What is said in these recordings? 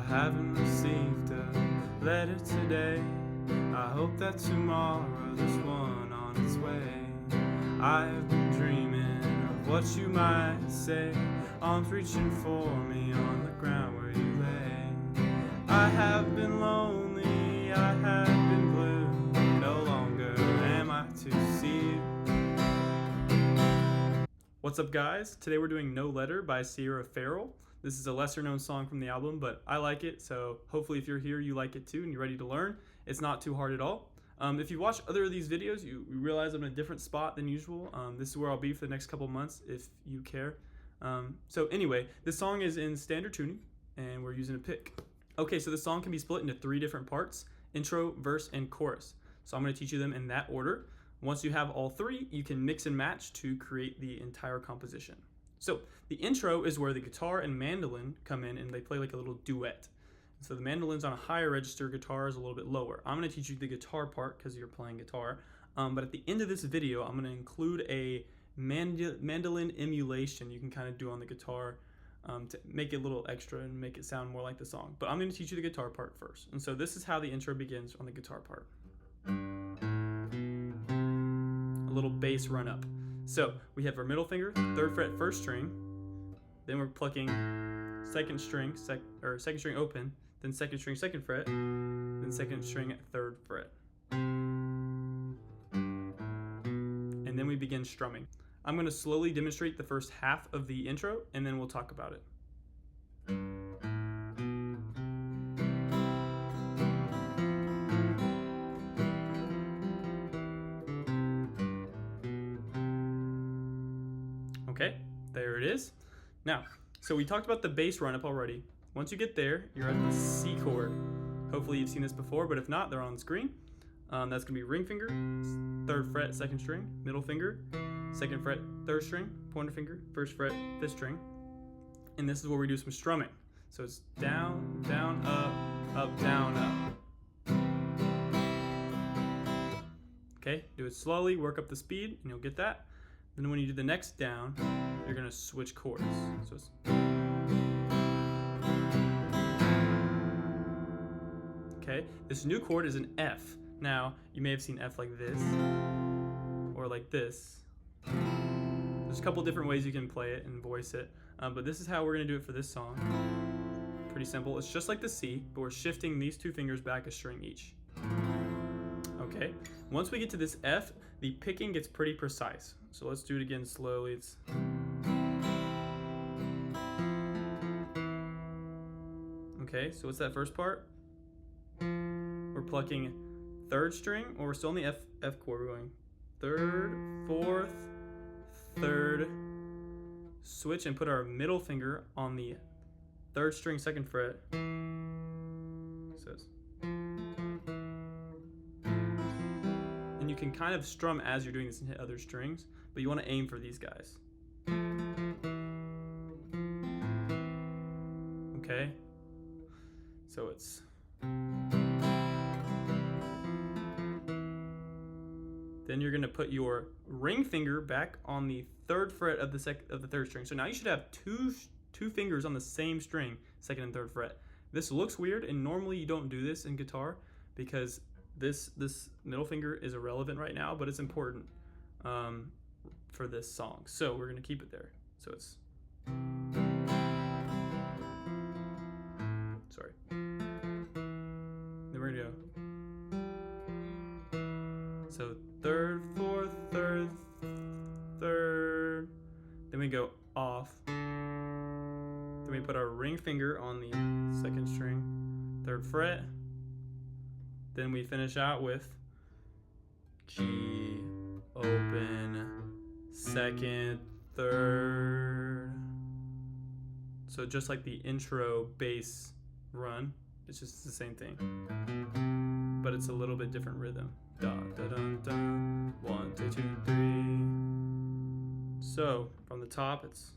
haven't received a letter today. I hope that tomorrow there's one on its way. I have been dreaming of what you might say, arms reaching for me on the ground where you lay. I have been lonely, I have been blue, no longer am I to see you. What's up, guys? Today we're doing No Letter by Ferrel. This is a lesser known song from the album, but I like it, so hopefully if you're here you like it too and you're ready to learn. It's not too hard at all. If you watch other of these videos, you realize I'm in a different spot than usual. This is where I'll be for the next couple months if you care. So anyway, this song is in standard tuning and we're using a pick. Okay, so the song can be split into 3 different parts: intro, verse, and chorus. So I'm going to teach you them in that order. Once you have all 3, you can mix and match to create the entire composition. So the intro is where the guitar and mandolin come in and they play like a little duet. So the mandolin's on a higher register, guitar is a little bit lower. I'm going to teach you the guitar part because you're playing guitar. But at the end of this video, I'm going to include a mandolin emulation you can kind of do on the guitar to make it a little extra and make it sound more like the song. But I'm going to teach you the guitar part first. And so this is how the intro begins on the guitar part. A little bass run up. So we have our middle finger, 3rd fret, 1st string. Then we're plucking second string, second string open, then 2nd string, 2nd fret, then 2nd string, 3rd fret. And then we begin strumming. I'm going to slowly demonstrate the first half of the intro, and then we'll talk about it. Okay, there it is. Now, so we talked about the bass run up already. Once you get there, you're at the C chord. Hopefully you've seen this before, but if not, they're on the screen. That's gonna be ring finger, 3rd fret, 2nd string, middle finger, 2nd fret, 3rd string, pointer finger, 1st fret, 5th string. And this is where we do some strumming. So it's down, down, up, down, up. Okay, do it slowly, work up the speed, and you'll get that. Then when you do the next down, you're gonna switch chords. So it's okay. This new chord is an F. Now, you may have seen F like this, or like this. There's a couple different ways you can play it and voice it, but this is how we're gonna do it for this song. Pretty simple. It's just like the C, but we're shifting these 2 fingers back a string each. Okay, once we get to this F, the picking gets pretty precise. So let's do it again slowly. It's okay, so what's that first part? We're plucking 3rd string, or we're still in the F chord. We're going 3rd, 4th, 3rd, switch and put our middle finger on the 3rd string, 2nd fret. So it's, and you can kind of strum as you're doing this and hit other strings, but you want to aim for these guys. Okay, so it's then you're going to put your ring finger back on the 3rd fret of the 3rd string. So now you should have two fingers on the same string, 2nd and 3rd fret. This looks weird, and normally you don't do this in guitar because this middle finger is irrelevant right now, but it's important for this song. So we're going to keep it there. So it's sorry. Then we're going to go. So 3rd, 4th, 3rd, 3rd. Then we go off. Then we put our ring finger on the 2nd string, 3rd fret. Then we finish out with G, open, 2nd, 3rd. So just like the intro bass run, it's just the same thing, but it's a little bit different rhythm. Da, da, da, da. 1, 2, 2, 3. So from the top, it's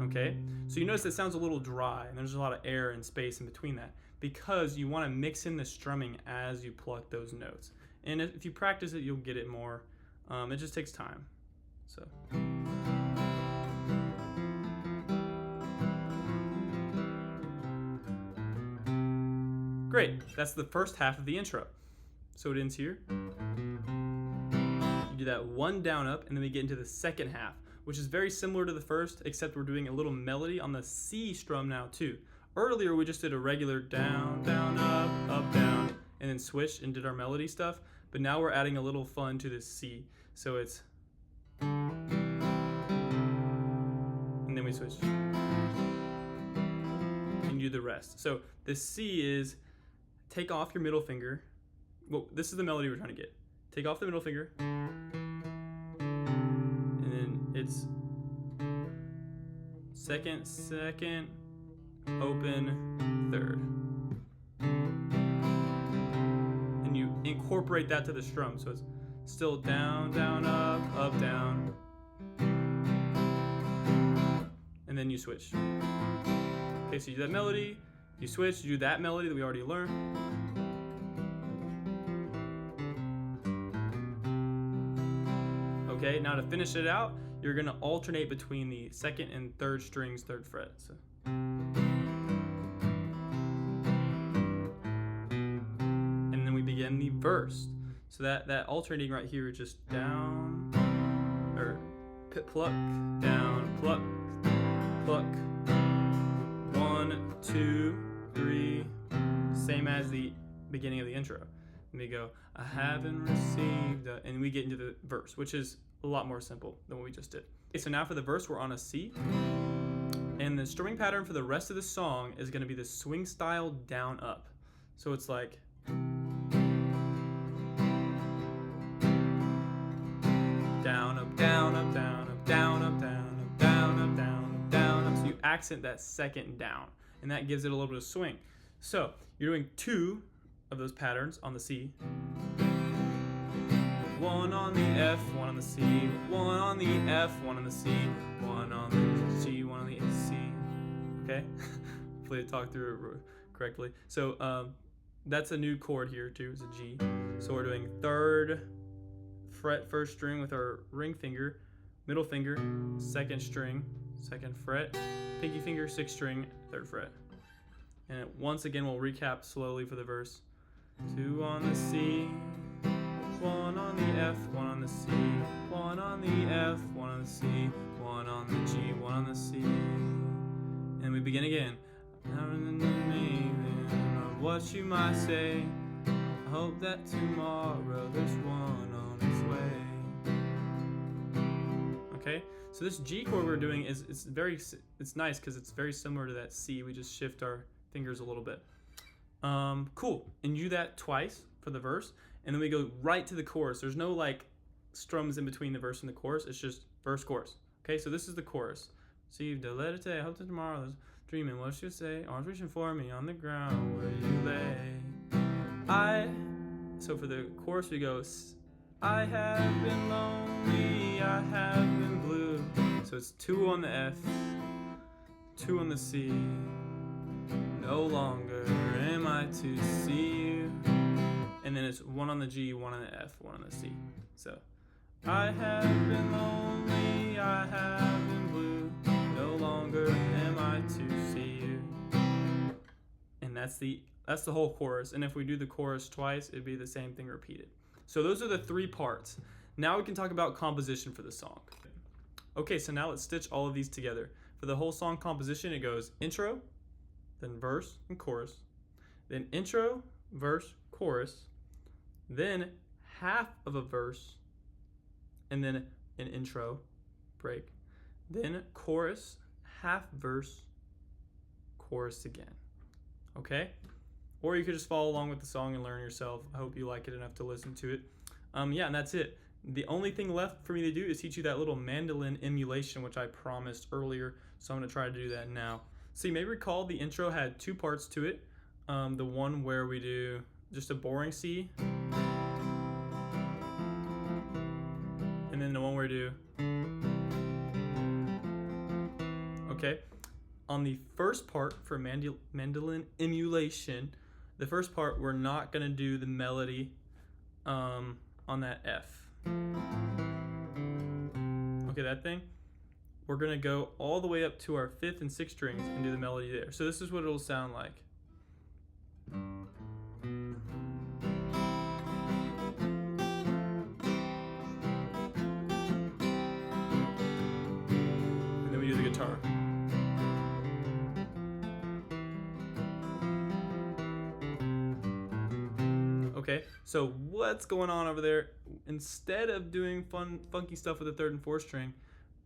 okay. So you notice it sounds a little dry, and there's a lot of air and space in between that because you want to mix in the strumming as you pluck those notes. And if you practice it, you'll get it more. It just takes time. So. Great, that's the first half of the intro. So it ends here. You do that one down up, and then we get into the second half, which is very similar to the first, except we're doing a little melody on the C strum now too. Earlier we just did a regular down, down, up, down, and then switched and did our melody stuff, but now we're adding a little fun to this C. So it's, and then we switch. And you do the rest. So this C is, take off your middle finger. Well, this is the melody we're trying to get. Take off the middle finger. And then it's second, second, open, third. And you incorporate that to the strum. So it's still down, down, up, down. And then you switch. Okay, so you do that melody, you switch, you do that melody that we already learned. Okay, now to finish it out, you're gonna alternate between the second and third strings, third fret. So. And then we begin the verse. So that alternating right here is just down, or pluck, down, pluck, pluck. 1, 2, 3, same as the beginning of the intro. And we go, I haven't received, and we get into the verse, which is a lot more simple than what we just did. Okay, so now for the verse, we're on a C. And the strumming pattern for the rest of the song is going to be the swing style down up. So it's like, down, up, down, up, down, up, down, up, down, up, down, up, down, up, down, up. So you accent that second down, and that gives it a little bit of swing. So you're doing 2 of those patterns on the C. 1 on the F, 1 on the C, 1 on the F, 1 on the C, 1 on the G, 1 on the C. Okay? Hopefully I talked through it correctly. So that's a new chord here too, it's a G. So we're doing 3rd fret, 1st string with our ring finger, middle finger, 2nd string, 2nd fret, pinky finger, 6th string, 3rd fret. And once again, we'll recap slowly for the verse. 2 on the C, 1 on the F, 1 on the C, 1 on the F, 1 on the C, 1 on the G, 1 on the C. And we begin again. What you might say, I hope that tomorrow there's one on its way. Okay, so this G chord we're doing it's nice because it's very similar to that C. We just shift our fingers a little bit. Cool, and you do that twice for the verse, and then we go right to the chorus. There's no like strums in between the verse and the chorus. It's just verse, chorus. Okay, so this is the chorus. Received a letter today, I hope that tomorrow there's dreaming what she'll say. Arms reaching for me on the ground where you lay. So for the chorus we go, I have been lonely, I have been blue. So it's 2 on the F, 2 on the C. No longer am I to see you. And then it's 1 on the G, 1 on the F, 1 on the C. So I have been lonely, I have been blue. No longer am I to see you. And that's the whole chorus. And if we do the chorus twice, it'd be the same thing repeated. So those are the 3 parts. Now we can talk about composition for the song. Okay, so now let's stitch all of these together. For the whole song composition, it goes intro, then verse and chorus, then intro, verse, chorus, then half of a verse, and then an intro break, then chorus, half verse, chorus again. Okay? Or you could just follow along with the song and learn yourself. I hope you like it enough to listen to it. Yeah, and that's it. The only thing left for me to do is teach you that little mandolin emulation, which I promised earlier, so I'm going to try to do that now. So you may recall the intro had 2 parts to it. The one where we do just a boring C, and then the one where we do. Okay, on the first part for mandolin emulation, the first part we're not going to do the melody on that F. at that thing, we're going to go all the way up to our 5th and 6th strings and do the melody there. So this is what it'll sound like. And then we do the guitar. Okay, so what's going on over there? Instead of doing funky stuff with the 3rd and 4th string,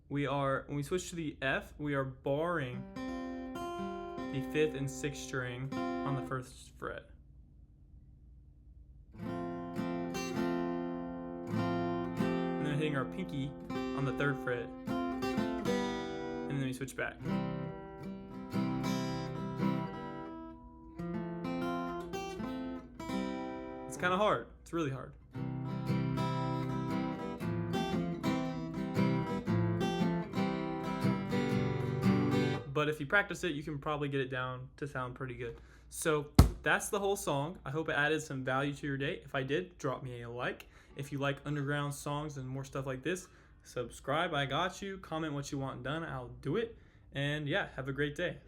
when we switch to the F, we are barring the 5th and 6th string on the 1st fret. And then hitting our pinky on the 3rd fret. And then we switch back. It's kind of hard. It's really hard. But if you practice it, you can probably get it down to sound pretty good. So that's the whole song. I hope it added some value to your day. If I did, drop me a like. If you like underground songs and more stuff like this, subscribe. I got you. Comment what you want done. I'll do it. And yeah, have a great day.